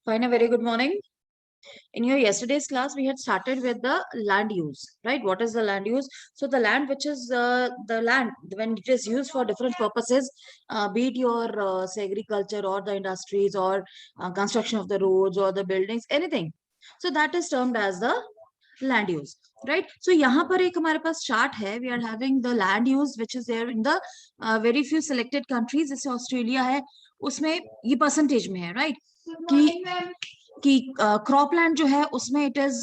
Fine, a very good morning. In your yesterday's class, we had started with the land use, right? What is the land use? So the land, which is the land when it is used for different purposes, be it your say agriculture or the industries or construction of the roads or the buildings, anything. So that is termed as the land use, right? So यहाँ पर एक हमारे पास chart है. We are having the land use which is there in the very few selected countries. जैसे Australia है, उसमें ये percentage में है, right? कि क्रॉप लैंड जो है उसमें इट इज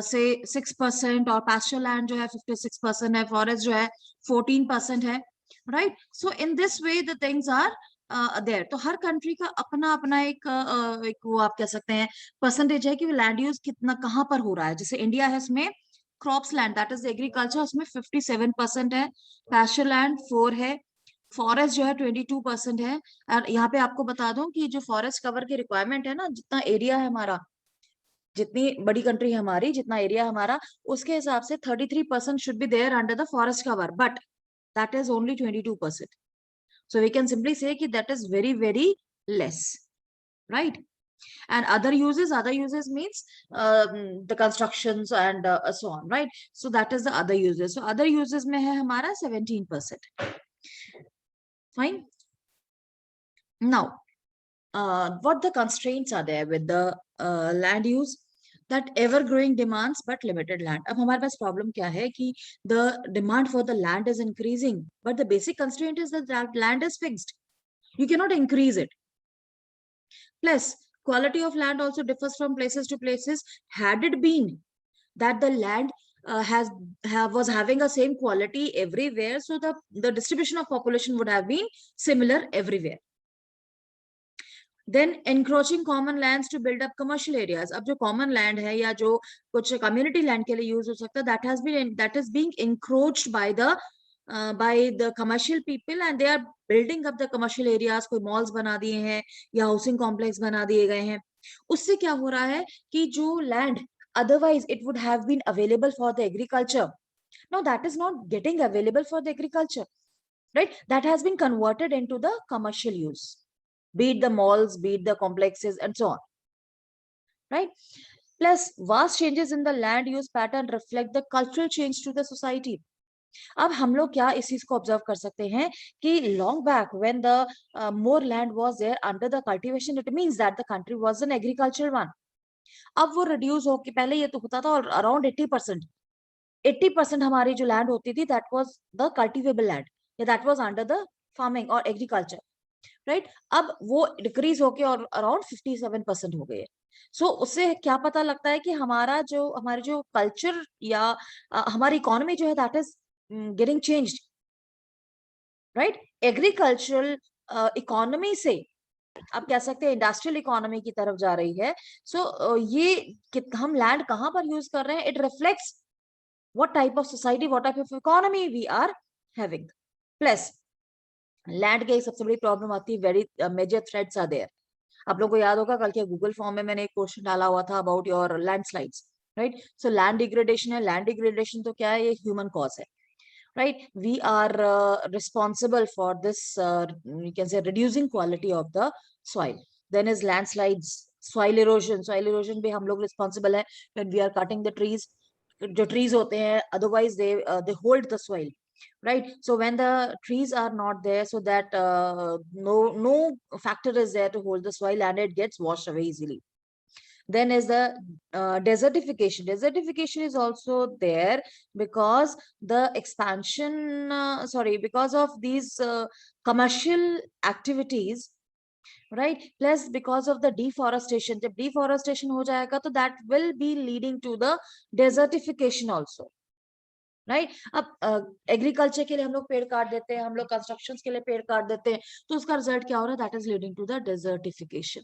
से 6% और पैस्चर लैंड जो है 56% है, फॉरेस्ट जो है 14% है, right? So in this way the things are there. तो हर कंट्री का अपना अपना एक वो आप कह सकते हैं परसेंटेज है कि लैंड यूज कितना कहाँ पर हो रहा है. जैसे इंडिया है, उसमें crops land that is agriculture, उसमें 57% है, पैस्चर लैंड 4 है, फॉरेस्ट जो है 22% है. और यहाँ पे आपको बता दूं कि जो फॉरेस्ट कवर की रिक्वायरमेंट है ना, जितना एरिया है हमारा, जितनी बड़ी कंट्री है हमारी, जितना एरिया हमारा, उसके हिसाब से 33% should be there under the forest cover, but that is only 22%. So we can simply say that is is very less right, राइट? And other uses means the constructions and so on, right? So that is the other uses. So other uses में है हमारा 17%. Fine. Now, what the constraints are there with the land use? That ever growing demands but limited land. अब हमारे पास problem क्या है कि the demand for the land is increasing, but the basic constraint is that land is fixed. You cannot increase it. Plus, quality of land also differs from places to places. Had it been that the land was having a same quality everywhere, so the distribution of population would have been similar everywhere. Then encroaching common lands to build up commercial areas. अब जो common land है या जो कुछ community land के लिए use हो सकता है, that is being encroached by the commercial people, and they are building up the commercial areas. कोई malls बना दिए हैं या housing complex बना दिए गए हैं. उससे क्या हो रहा है कि जो land otherwise it would have been available for the agriculture, now that is not getting available for the agriculture, right? That has been converted into the commercial use, be it the malls, be it the complexes, and so on, right? Plus, vast changes in the land use pattern reflect the cultural change to the society. अब हम लोग क्या इस चीज को observe कर सकते हैं कि long back when the more land was there under the cultivation, it means that the country was an agricultural one. अब वो रिड्यूस हो के पहले ये तो होता था और अराउंड 80% हमारी जो लैंड होती थी that was the cultivable land, या that was under the farming और एग्रीकल्चर, राइट? अब वो डिक्रीज होके और अराउंड 57% हो गए. सो उससे क्या पता लगता है कि हमारे जो कल्चर या हमारी इकोनॉमी जो है that is getting changed, right? Agricultural economy से आप कह सकते हैं इंडस्ट्रियल इकोनॉमी की तरफ जा रही है. सो ये हम लैंड कहाँ पर यूज कर रहे हैं, it reflects what type of society, what type of economy we are having. Plus, land की सबसे बड़ी प्रॉब्लम आती है, very major threats are there. आप लोगों को याद होगा कल के गूगल फॉर्म में मैंने एक क्वेश्चन डाला हुआ था about your landslides, right? So land degradation है. लैंड डिग्रेडेशन तो क्या है, ये ह्यूमन कॉज है, right? We are responsible for this, you can say, reducing quality of the soil. Then is landslides, soil erosion. Soil erosion भी हम लोग responsible है when we are cutting the trees. जो trees होते हैं, otherwise they hold the soil, right? So when the trees are not there, so that no factor is there to hold the soil, and it gets washed away easily. Then is the desertification. Desertification is also there because the expansion, because of these commercial activities, right? Plus because of the deforestation. जब deforestation हो जाएगा तो that will be leading to the desertification also, right? अब agriculture के लिए हम लोग पेड़ काट देते हैं, हम लोग कंस्ट्रक्शंस के लिए पेड़ काट देते हैं, तो उसका रिजल्ट क्या हो रहा है, that is leading to the desertification,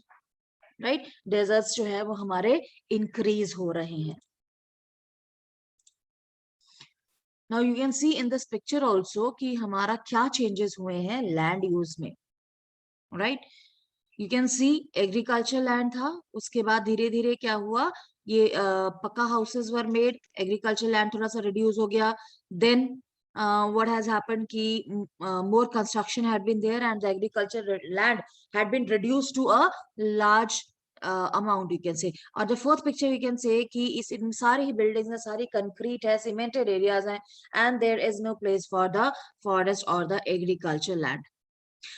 right? Deserts जो है वो हमारे इंक्रीज हो रहे हैं. Now you can see in this picture also कि हमारा क्या चेंजेस हुए हैं लैंड यूज में, right? You can see agriculture land था, उसके बाद धीरे धीरे क्या हुआ, ये पक्का houses were made, agriculture land थोड़ा सा रिड्यूस हो गया. Then what has happened ki more construction had been there and the agriculture land had been reduced to a large amount you can say. और the fourth picture you can say कि इस इन सारी ही buildings हैं, सारी concrete है, cemented areas हैं, and there is no place for the forest or the agricultural land.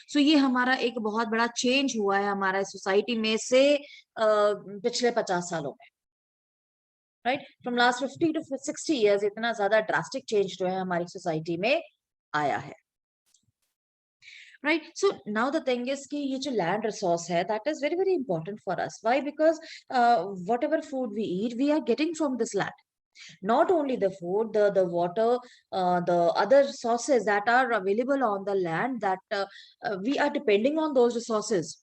So ये हमारा एक बहुत बड़ा change हुआ है हमारा सोसाइटी में से पिछले 50 सालों में, right? From last 50 to 60 years इतना ज्यादा drastic change जो है हमारी सोसाइटी में आया है. Right, so now the thing is कि ये जो land resource है, that is very important for us. Why? Because whatever food we eat, we are getting from this land. Not only the food, the water, the other sources that are available on the land, that we are depending on those resources.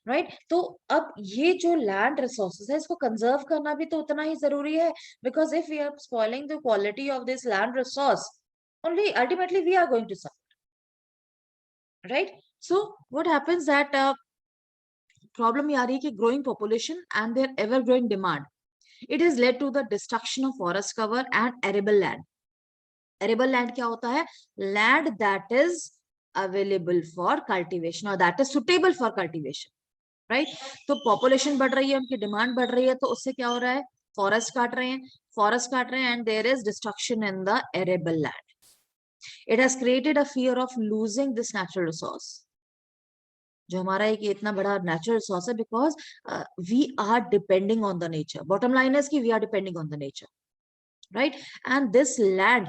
Right तो अब ये जो land resources है इसको conserve करना भी तो उतना ही जरूरी है, because if we are spoiling the quality of this land resource, only ultimately we are going to suffer. Right, so what happens that problem ये आ रही है कि growing population and their ever growing demand, it has led to the destruction of forest cover and arable land. Arable land क्या होता है? Land that is available for cultivation or that is suitable for cultivation. Right, तो population बढ़ रही है, उनकी demand बढ़ रही है, तो उससे क्या हो रहा है? Forest काट रहे हैं and there is destruction in the arable land. It has created a fear of losing this natural resource. जो हमारा एक इतना बड़ा natural resource है, because we are depending on the nature. Bottom line is कि we are depending on the nature, right? And this land,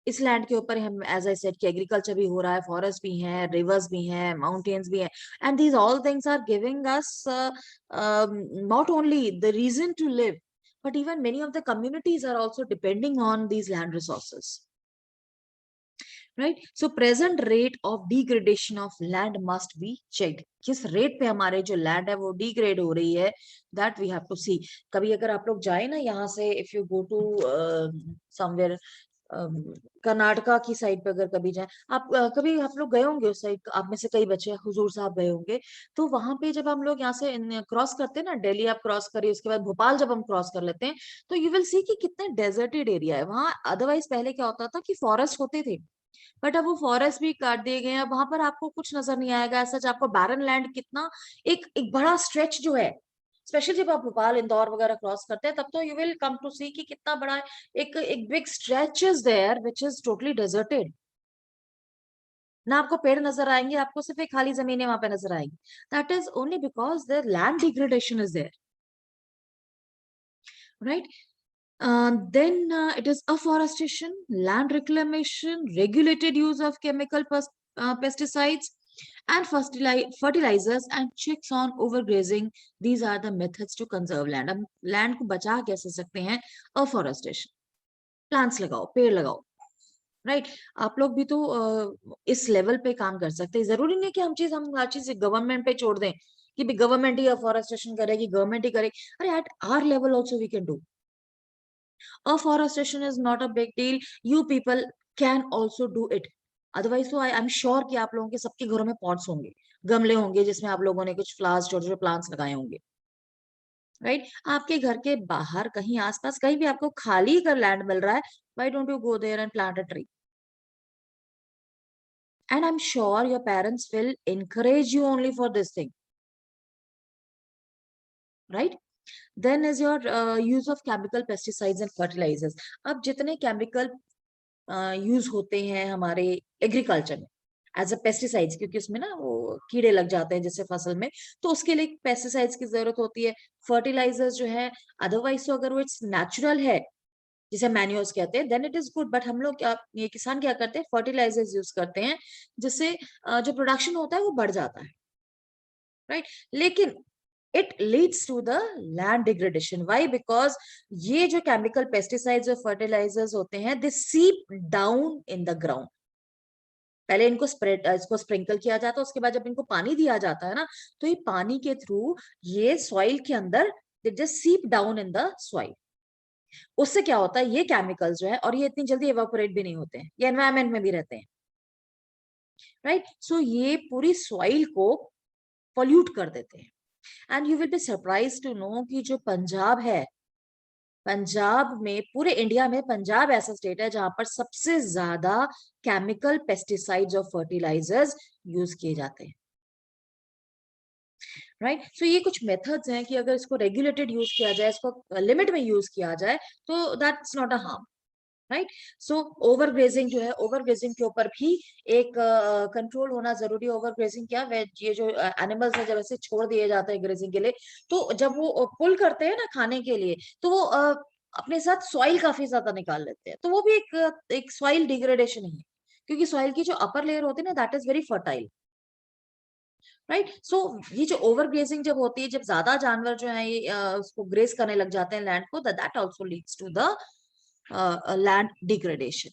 इस land के ऊपर हम as I said कि एग्रीकल्चर भी हो रहा है, फॉरेस्ट भी है, रिवर्स भी हैं, माउंटेन्स भी हैं, and these all things are giving us not only the reason to live, but even many of the communities are also depending on these land resources. Right, so present rate of degradation of land must be checked. किस rate पे हमारे जो land है वो degrade हो रही है, that we have to see. कभी अगर आप लोग जाए ना यहाँ से, if you go to somewhere Karnataka की साइड पे अगर कभी जाए आप, कभी आप लोग गए होंगे उस साइड, आप में से कई बच्चे हुजूर साहब गए होंगे, तो वहां पे जब हम लोग यहाँ से क्रॉस करते हैं ना, दिल्ली आप क्रॉस करिए, उसके बाद भोपाल जब हम क्रॉस कर लेते हैं, तो यू विल सी कि कितने डेजर्टेड एरिया है वहां. अदरवाइज पहले क्या होता था कि फॉरेस्ट होते थे, बट अब वो फॉरेस्ट भी काट दिए गए हैं, वहां पर आपको कुछ नजर नहीं आएगा. सच आपको बैरन लैंड कितना एक बड़ा स्ट्रेच जो है, स्पेशली जब आप भोपाल इंदौर वगैरह क्रॉस करते हैं, तब तो you will come to see कि कितना बड़ा एक big stretch is there which is totally deserted. ना आपको पेड़ नजर आएंगे, आपको सिर्फ एक खाली जमीनें वहां पे नजर आएंगी. That is only because the land degradation is there. Right, then it is afforestation, land reclamation, regulated use of chemical pesticides and fertilizers, and checks on overgrazing. These are the methods to conserve land. हम land को बचा कैसे सकते हैं? Afforestation, plants लगाओ, पेड़ लगाओ. Right, आप लोग भी तो इस लेवल पे काम कर सकते हैं. जरूरी नहीं कि हम हर चीज गवर्नमेंट पे छोड़ दें कि गवर्नमेंट ही अफॉरेस्टेशन करेगी, गवर्नमेंट ही करेगी. अरे at our level also we can do. Afforestation is not a big deal. You people can also do it. Otherwise, so I'm sure कि आप लोगों के सबके घरों में पॉट्स होंगे, गमले होंगे, जिसमें आप लोगों ने कुछ फ्लावर्स, छोटे छोटे प्लांट्स लगाए होंगे. राइट, आपके घर के बाहर कहीं आसपास कहीं भी आपको खाली अगर लैंड मिल रहा है, why don't you go there and plant a tree? And I'm sure your parents will encourage you only for this thing. Right? Then is your use of chemical pesticides and fertilizers. अब जितने chemical use होते हैं हमारे agriculture में as a pesticides, क्योंकि उसमें ना वो कीड़े लग जाते हैं जैसे फसल में, तो उसके लिए पेस्टिसाइड्स की जरूरत होती है. फर्टिलाइजर्स जो है, अदरवाइज तो अगर वो इट्स नेचुरल है, जिसे मैन्योर्स कहते हैं, then it is good. But हम लोग क्या, ये किसान क्या करते हैं, फर्टिलाइजर्स यूज करते हैं, जिससे जो प्रोडक्शन होता है वो बढ़ जाता है. राइट, लेकिन it leads to the land degradation. Why? Because ये जो chemical pesticides और fertilizers होते हैं, they seep down in the ground. पहले इनको स्प्रिंकल किया जाता है, उसके बाद जब इनको पानी दिया जाता है ना, तो ये पानी के थ्रू ये सॉइल के अंदर they just seep down in the soil. उससे क्या होता है, ये केमिकल्स जो है, और ये इतनी जल्दी एवापोरेट भी नहीं होते हैं, ये एनवायरमेंट में भी रहते हैं. राइट, सो ये पूरी सॉइल को पॉल्यूट कर देते हैं. And you will be surprise to know कि जो पंजाब है, पंजाब में, पूरे इंडिया में पंजाब ऐसा स्टेट है जहां पर सबसे ज्यादा केमिकल पेस्टिसाइड्स और फर्टिलाइजर्स यूज किए जाते हैं. राइट। सो ये कुछ मेथड्स हैं कि अगर इसको रेगुलेटेड यूज किया जाए, इसको लिमिट में यूज किया जाए, तो that's not a harm, right. So over grazing जो है, ओवर ग्रेजिंग के ऊपर भी एक कंट्रोल होना जरूरी है। ओवर ग्रेजिंग क्या, ये जो एनिमल्स है जब ऐसे छोड़ दिए जाते हैं ग्रेजिंग के लिए, तो जब वो पुल करते हैं ना खाने के लिए, तो वो अपने साथ सॉइल काफी ज्यादा निकाल लेते हैं, तो वो भी एक सॉइल डिग्रेडेशन ही है, क्योंकि सॉइल की जो अपर लेयर होती है ना, that is very fertile, right. So ये जो ओवर ग्रेजिंग जब होती है, जब ज्यादा जानवर जो है ये उसको ग्रेस करने लग जाते हैं लैंड को, that also leads to the land degradation,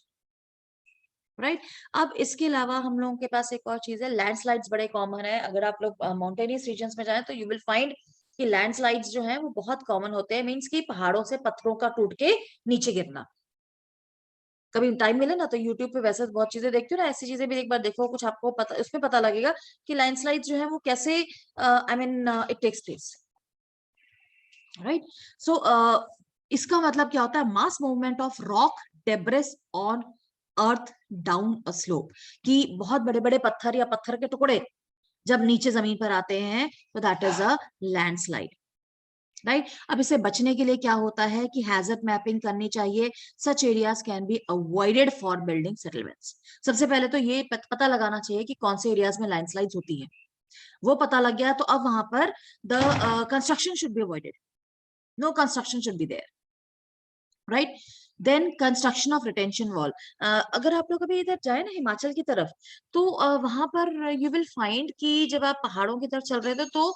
right. अब इसके अलावा हम लोगों के पास एक और चीज है, लैंडस्लाइड्स बड़े कॉमन है। अगर आप लोग माउंटेनियस रीजन्स में जाएं तो यू विल फाइंड कि लैंडस्लाइड्स जो हैं वो बहुत कॉमन होते हैं। मींस कि पहाड़ों से पत्थरों का टूट के नीचे गिरना। कभी टाइम मिले ना तो यूट्यूब पे वैसे बहुत चीजें देखती हूँ ना, ऐसी चीजें भी एक बार देखो, कुछ आपको पता, उसमें पता लगेगा कि लैंडस्लाइड जो है वो कैसे I mean it takes place, right. So इसका मतलब क्या होता है, mass movement of rock debris on earth down a slope, कि बहुत बड़े बड़े पत्थर या पत्थर के टुकड़े जब नीचे जमीन पर आते हैं तो that is a landslide, right. अब इसे बचने के लिए क्या होता है कि हैजर्ड मैपिंग करनी चाहिए। Such areas can be avoided for building settlements. सबसे पहले तो ये पता लगाना चाहिए कि कौन से एरियाज में लैंडस्लाइड्स होती है। वो पता लग गया तो अब वहां पर the construction should be avoided, no construction should be there, right. Then construction of retention wall. अगर आप लोग अभी इधर जाए ना हिमाचल की तरफ, तो वहां पर यू विल फाइंड कि जब आप पहाड़ों की तरफ चल रहे थे तो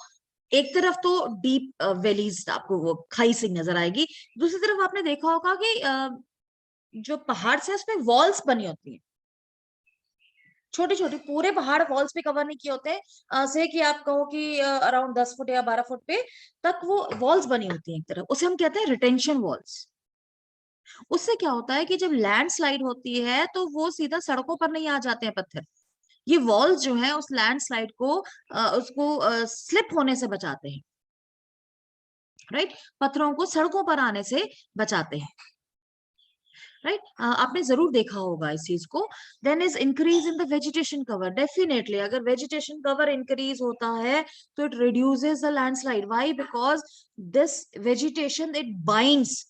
एक तरफ तो डीप वैलीज आपको वो खाई सी नजर आएगी, दूसरी तरफ आपने देखा होगा कि जो पहाड़ से उसमें वॉल्स बनी होती हैं, छोटी छोटी, पूरे पहाड़ वॉल्स पे कवर नहीं किए होते हैं, से कि आप कहो कि अराउंड 10 फुट या 12 फुट पे तक वो वॉल्स बनी होती हैं एक तरफ, उसे हम कहते हैं रिटेंशन वॉल्स। उससे क्या होता है कि जब लैंडस्लाइड होती है तो वो सीधा सड़कों पर नहीं आ जाते हैं पत्थर, ये वॉल्स जो है उस लैंडस्लाइड को उसको स्लिप होने से बचाते हैं, राइट। पत्थरों को सड़कों पर आने से बचाते हैं, राइट। आपने जरूर देखा होगा इस चीज को। Then is increase in the vegetation cover. Definitely अगर वेजिटेशन कवर इंक्रीज होता है तो it reduces the landslide. Why? Because this vegetation it binds,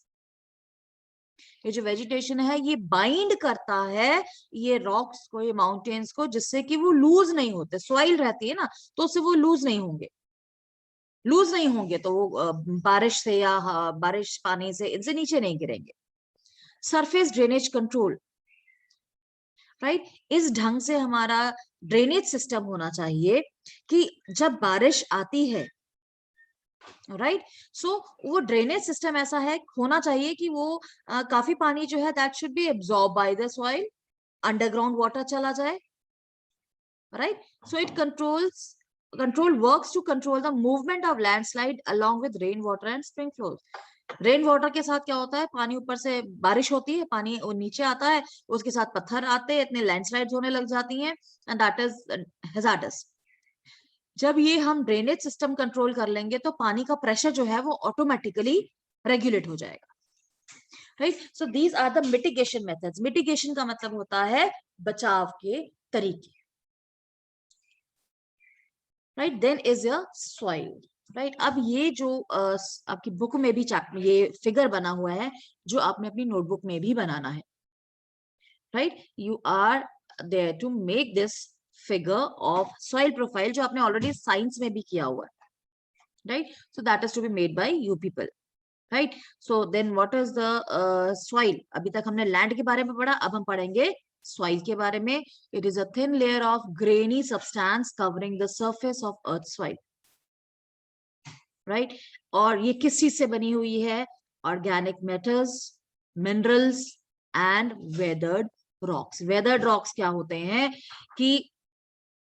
ये जो वेजिटेशन है ये बाइंड करता है ये रॉक्स को, ये माउंटेन्स को, जिससे कि वो लूज नहीं होते। सॉइल रहती है ना तो उससे वो लूज नहीं होंगे, लूज नहीं होंगे तो वो बारिश से या बारिश पानी से इनसे नीचे नहीं गिरेंगे। Surface drainage control, right. इस ढंग से हमारा ड्रेनेज सिस्टम होना चाहिए कि जब बारिश आती है, राइट, सो वो ड्रेनेज सिस्टम ऐसा है होना चाहिए कि वो काफी पानी जो है that should be absorb by the soil, underground water चला जाए, right. So it control works to control the movement of landslide along with rain water and spring flows. Rain water के साथ क्या होता है, पानी ऊपर से बारिश होती है, पानी नीचे आता है, उसके साथ पत्थर आते हैं, इतने लैंडस्लाइड्स होने लग जाती हैं, एंड दैट इज हैजार्डस। जब ये हम ड्रेनेज सिस्टम कंट्रोल कर लेंगे तो पानी का प्रेशर जो है वो ऑटोमेटिकली रेगुलेट हो जाएगा, right. So these are the mitigation methods. Mitigation का मतलब होता है बचाव के तरीके, right. Then is a soil, right. अब ये जो आपकी बुक में भी ये फिगर बना हुआ है जो आपने अपनी नोटबुक में भी बनाना है, right. You are there to make this figure of soil profile जो आपने ऑलरेडी साइंस में भी किया हुआ है, right? So that is to be made by you people, right? So then what is the soil? अभी तक हमने land के बारे में पढ़ा, अब हम पढ़ेंगे soil के बारे में। It is a thin layer of grainy substance covering the surface of earth soil, right? और ये किस चीज से बनी हुई है? Organic matters, minerals and weathered rocks. Weathered rocks क्या होते हैं कि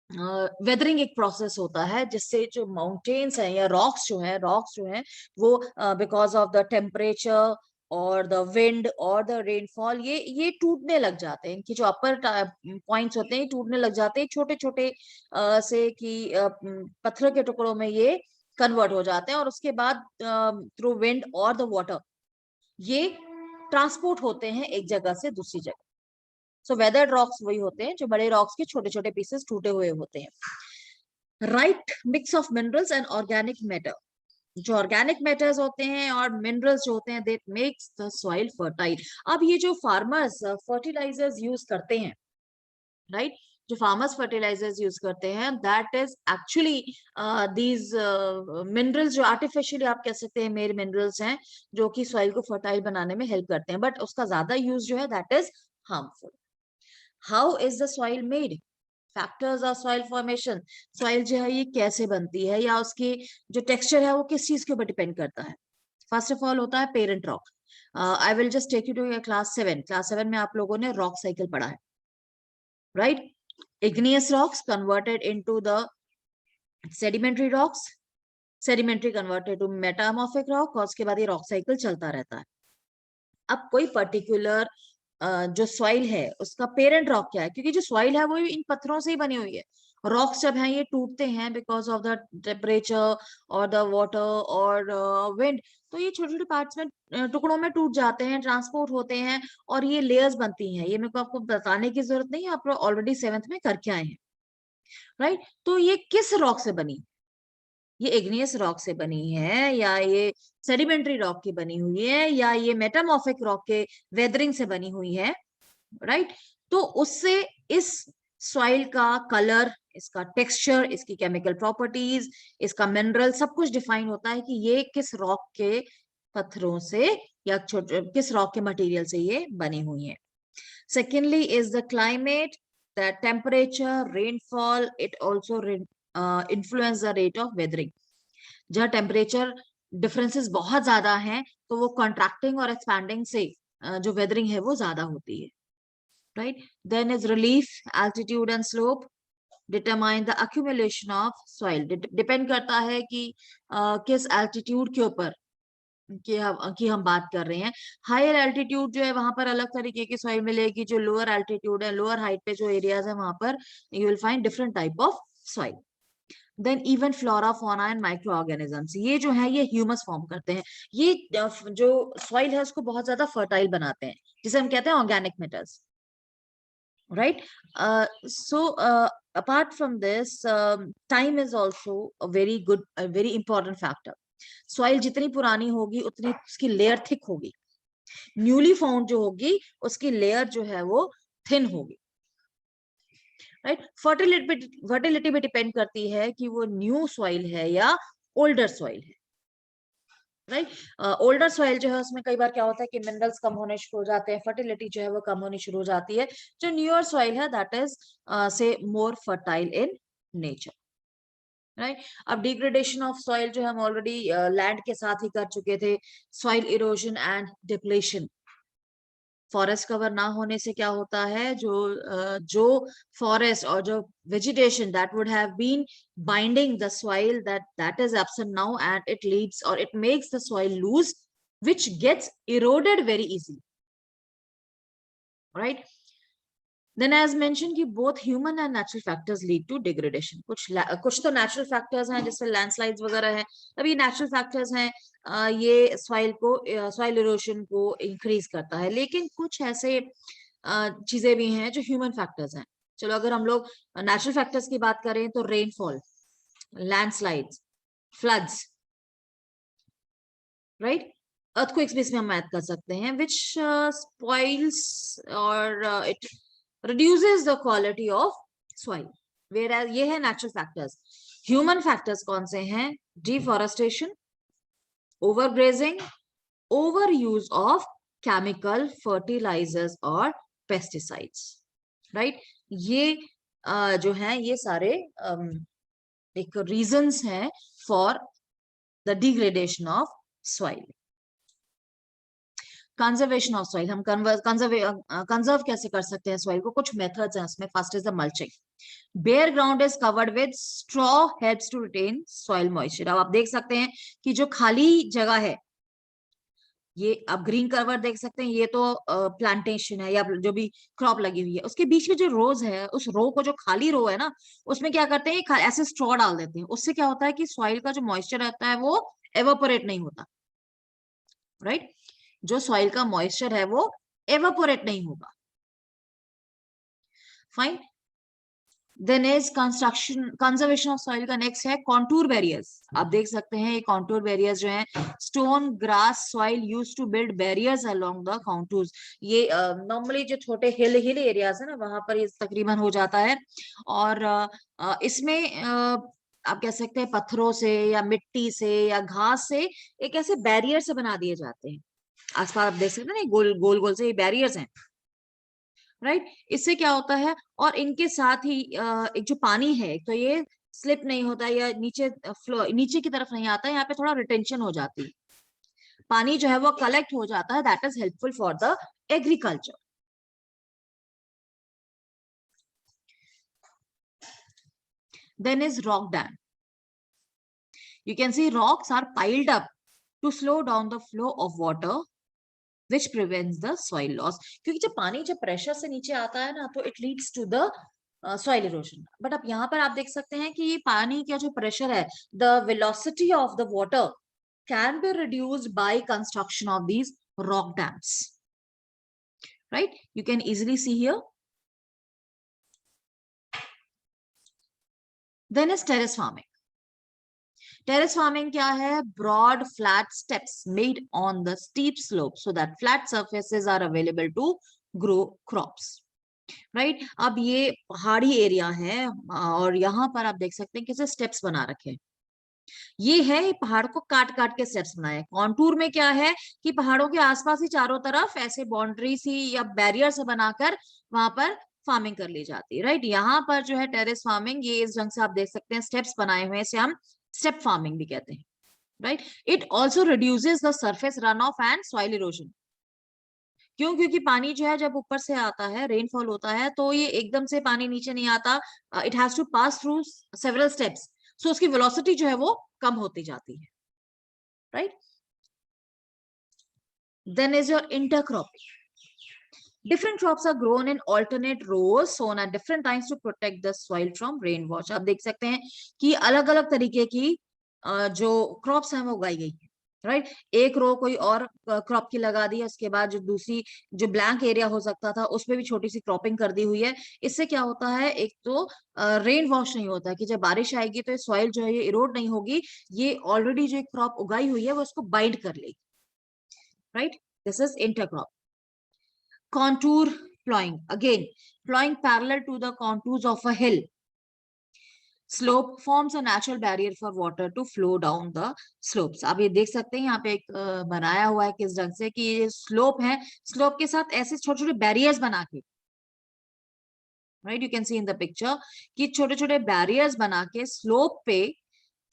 वेदरिंग एक प्रोसेस होता है जिससे जो माउंटेन्स हैं या रॉक्स जो हैं वो बिकॉज ऑफ द टेम्परेचर और द विंड और द रेनफॉल ये टूटने लग जाते हैं, कि जो अपर पॉइंट्स होते हैं टूटने लग जाते हैं, छोटे छोटे से कि पत्थर के टुकड़ों में ये कन्वर्ट हो जाते हैं, और उसके बाद थ्रू विंड और द वाटर ये ट्रांसपोर्ट होते हैं एक जगह से दूसरी जगह। सो वेदर्ड रॉक्स वही होते हैं जो बड़े रॉक्स के छोटे छोटे पीसेस टूटे हुए होते हैं। Right mix of minerals and organic matter. जो ऑर्गेनिक मैटर्स होते हैं और मिनरल्स जो होते हैं, that makes the soil fertile. अब ये जो फार्मर्स फर्टिलाइजर्स यूज करते हैं, राइट, जो फार्मर्स फर्टिलाइजर्स यूज करते हैं, that is actually these minerals जो आर्टिफिशियली आप कह सकते हैं मेड मिनरल्स हैं, जो कि सॉइल को फर्टाइल बनाने में हेल्प करते हैं, बट उसका ज्यादा यूज जो है that is harmful. How is the soil made? Factors of soil formation. Soil जो है ये कैसे बनती है या उसकी जो टेक्सचर है वो किस चीज के ऊपर डिपेंड करता है? फर्स्ट ऑफ ऑल होता है parent rock. I will just take you to class 7। Class 7 में आप लोगों ने रॉक साइकिल पढ़ा है, right? igneous rocks converted into the sedimentary rocks, sedimentary converted to metamorphic rock, और उसके बाद ये रॉक साइकिल चलता रहता है। अब कोई पर्टिकुलर जो सॉइल है उसका पेरेंट रॉक क्या है? क्योंकि जो सॉइल है वो इन पत्थरों से ही बनी हुई है। रॉक्स जब हैं ये टूटते हैं बिकॉज ऑफ द टेम्परेचर और द वाटर और विंड, तो ये छोटे छोटे पार्ट्स में टुकड़ों में टूट जाते हैं, ट्रांसपोर्ट होते हैं और ये लेयर्स बनती हैं। ये मेरे को आपको बताने की जरूरत नहीं है, आप लोग ऑलरेडी 7th में करके आए हैं, राइट? तो ये किस रॉक से बनी? ये इग्नियस रॉक से बनी है, या ये सेडिमेंट्री रॉक की बनी हुई है, या ये मेटामॉर्फिक रॉक के वेदरिंग से बनी हुई है, राइट? तो उससे इस सॉइल का कलर, इसका टेक्सचर, इसकी केमिकल प्रॉपर्टीज, इसका मिनरल सब कुछ डिफाइन होता है कि ये किस रॉक के पत्थरों से या किस रॉक के मटेरियल से ये बनी हुई है। Secondly is the climate, the temperature, rainfall, it also influence the rate of weathering. जहाँ टेम्परेचर डिफरेंसेस बहुत ज्यादा हैं तो वो कॉन्ट्रैक्टिंग और एक्सपैंडिंग से जो वेदरिंग है वो ज्यादा होती है, right? Then is relief, altitude and slope determine the accumulation of soil. Depend करता है कि किस altitude के ऊपर की हम बात कर रहे हैं। हायर एल्टीट्यूड जो है वहां पर अलग तरीके की सॉइल मिलेगी, जो लोअर एल्टीट्यूड है, लोअर हाइट पे जो एरियाज है वहां पर you will find different type of soil. Then even flora, fauna and microorganisms, ये जो है ये ह्यूमस फॉर्म करते हैं। ये जो सॉइल है उसको बहुत ज्यादा फर्टाइल बनाते हैं, जिसे हम कहते हैं organic matters, right? So apart from this, time is also a very good, a very important factor. Soil जितनी पुरानी होगी उतनी उसकी लेयर थिक होगी, न्यूली फाउंड जो होगी उसकी लेयर जो है वो थिन होगी, राइट? फर्टिलिटी भी डिपेंड करती है कि वो न्यू सॉइल है या ओल्डर सॉइल है, राइट? ओल्डर सॉइल जो है उसमें कई बार क्या होता है कि मिनरल्स कम होने शुरू हो जाते हैं, फर्टिलिटी जो है वो कम होनी शुरू हो जाती है। जो न्यूअर सॉइल है दैट इज से more fertile in nature, right? अब डिग्रेडेशन ऑफ सॉइल जो हम ऑलरेडी लैंड के साथ ही कर चुके थे, soil erosion and depletion. Forest cover ना होने से क्या होता है, जो फॉरेस्ट और जो vegetation that would have been binding the soil, that is absent now, and it leads or it makes the soil loose, which gets eroded very easily, right? Then as mentioned कि both human and natural factors lead to degradation. कुछ तो natural factors हैं जैसे landslides वगैरह हैं, अब ये natural factors हैं, ये soil erosion को increase करता है, लेकिन कुछ ऐसे चीजें भी हैं जो human factors हैं। चलो अगर हम लोग natural factors की बात करें तो rainfall, landslides, floods, right? earthquakes भी इसमें हम ऐड कर सकते हैं, which spoils or it reduces the quality of soil, whereas ये है natural factors। human factors कौन से हैं? deforestation, overgrazing, overuse of chemical fertilizers or pesticides, right? ये जो है ये सारे एक reasons हैं for the degradation of soil। Conservation of soil, हम कंजर्व कैसे कर सकते हैं सॉइल को? कुछ मेथड्स हैं उसमें। First is the mulching. Bare ground is covered with straw helps to retain soil moisture. अब आप देख सकते हैं कि जो खाली जगह है, ये आप ग्रीन कवर देख सकते हैं, ये तो प्लांटेशन है या जो भी क्रॉप लगी हुई है, उसके बीच में जो रोज है, उस रो को, जो खाली रो है ना, उसमें क्या करते हैं, ऐसे स्ट्रॉ डाल देते हैं। उससे क्या होता है कि सॉइल का जो मॉइस्चर रहता है वो एवापोरेट नहीं होता, राइट? जो सॉइल का मॉइस्चर है वो एवापोरेट नहीं होगा, fine. Then is construction conservation of soil का नेक्स्ट है कॉन्टूर बैरियर्स। आप देख सकते हैं ये कॉन्टूर बैरियर्स जो हैं, stone grass soil use to build barriers along the contours. ये नॉर्मली जो छोटे हिल एरियाज है ना वहां पर ये तकरीबन हो जाता है। और इसमें आप कह सकते हैं पत्थरों से या मिट्टी से या घास से एक ऐसे बैरियर से बना दिए जाते हैं। आसपास आप देख सकते हैं ना गोल गोल गोल से ये बैरियर्स हैं, राइट। इससे क्या होता है, और इनके साथ ही एक जो पानी है तो ये स्लिप नहीं होता या नीचे फ्लो नीचे की तरफ नहीं आता, यहाँ पे थोड़ा रिटेंशन हो जाती है, पानी जो है वो कलेक्ट हो जाता है। That is helpful for the agriculture. Then is rock dam. You can see rocks are piled up to slow down the flow of water which prevents the soil loss। क्योंकि जब प्रेशर से नीचे आता है ना तो it leads to the soil erosion. But अब यहाँ पर आप देख सकते हैं कि ये पानी का जो प्रेशर है, the velocity of the water can be reduced by construction of these rock dams, right. You can easily see here. Then is terrace farming. Terrace farming क्या है? Broad flat steps made on the steep slope so that flat surfaces are available to grow crops, right. अब ये पहाड़ी area है और यहाँ पर आप देख सकते हैं कैसे स्टेप्स बना रखे हैं। ये है पहाड़ को काट काट के स्टेप्स बनाए। कॉन्टूर में क्या है कि पहाड़ों के आसपास ही चारों तरफ ऐसे बाउंड्री सी या बैरियर से बनाकर वहां पर फार्मिंग कर ली जाती है, राइट। यहाँ पर जो है टेरेस फार्मिंग, ये इस ढंग से आप देख सकते हैं स्टेप्स बनाए हुए हैं, इसे हम स्टेप फार्मिंग भी कहते हैं, right. It also reduces the surface run of and soil erosion. क्यों? क्योंकि पानी जो है जब ऊपर से आता है, रेनफॉल होता है, तो ये एकदम से पानी नीचे नहीं आता, it has to pass through several steps, so उसकी वेलोसिटी जो है वो कम होती जाती है, right. Then is your intercropping. Different crops are grown in alternate rows sown at different times to protect the soil from rain wash। आप देख सकते हैं कि अलग अलग तरीके की जो क्रॉप्स हैं वो उगाई गई है, राइट। एक रो कोई और क्रॉप की लगा दी है, उसके बाद जो दूसरी जो ब्लैंक एरिया हो सकता था उसमें भी छोटी सी क्रॉपिंग कर दी हुई है। इससे क्या होता है, एक तो रेन वॉश नहीं होता कि जब बारिश आएगी तो सॉइल जो है ये इरोड नहीं होगी, ये ऑलरेडी जो क्रॉप उगाई हुई है वो उसको बाइंड कर लेगी, right. This is intercrop. Contour plowing, again plowing parallel to the contours of a hill slope forms a natural barrier for water to flow down the slopes। आप ये देख सकते हैं यहाँ पे एक बनाया हुआ है किस ढंग से कि ये स्लोप है, स्लोप के साथ ऐसे छोटे छोटे बैरियर्स बना के, right, you can see in the picture कि छोटे छोटे बैरियर्स बना के स्लोप पे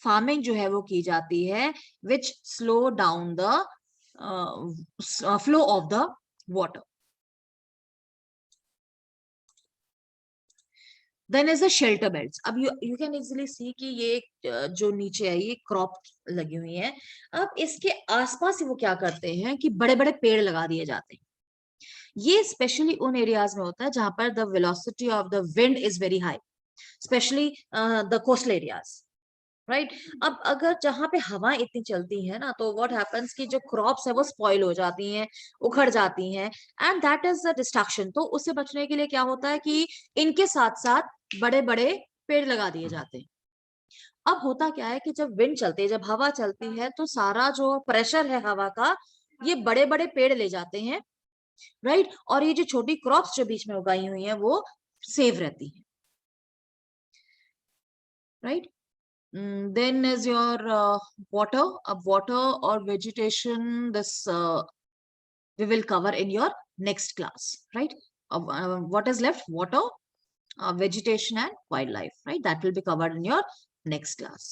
फार्मिंग जो है वो की जाती है, which slow down the flow of the water. Then is the shelter belts. अब यू कैन इजिली सी कि ये जो नीचे है ये क्रॉप लगी हुई है। अब इसके आसपास ही वो क्या करते हैं कि बड़े बड़े पेड़ लगा दिए जाते हैं। ये स्पेशली उन एरियाज में होता है जहां पर the velocity of the wind is very high, specially the coastal areas, right. अब अगर जहां पे हवा इतनी चलती है ना तो व्हाट हैपेंस कि जो क्रॉप्स है वो स्पॉइल हो जाती हैं, उखड़ जाती हैं, and that is the destruction. तो उससे बचने के लिए क्या होता है कि इनके साथ साथ बड़े बड़े पेड़ लगा दिए जाते हैं। अब होता क्या है कि जब विंड चलती है, जब हवा चलती है, तो सारा जो प्रेशर है हवा का ये बड़े बड़े पेड़ ले जाते हैं, राइट। और ये जो छोटी क्रॉप्स जो बीच में उगाई हुई है वो सेव रहती है, right. Then is your water. Water or vegetation, this we will cover in your next class, right? What is left? Water, vegetation and wildlife, right? That will be covered in your next class.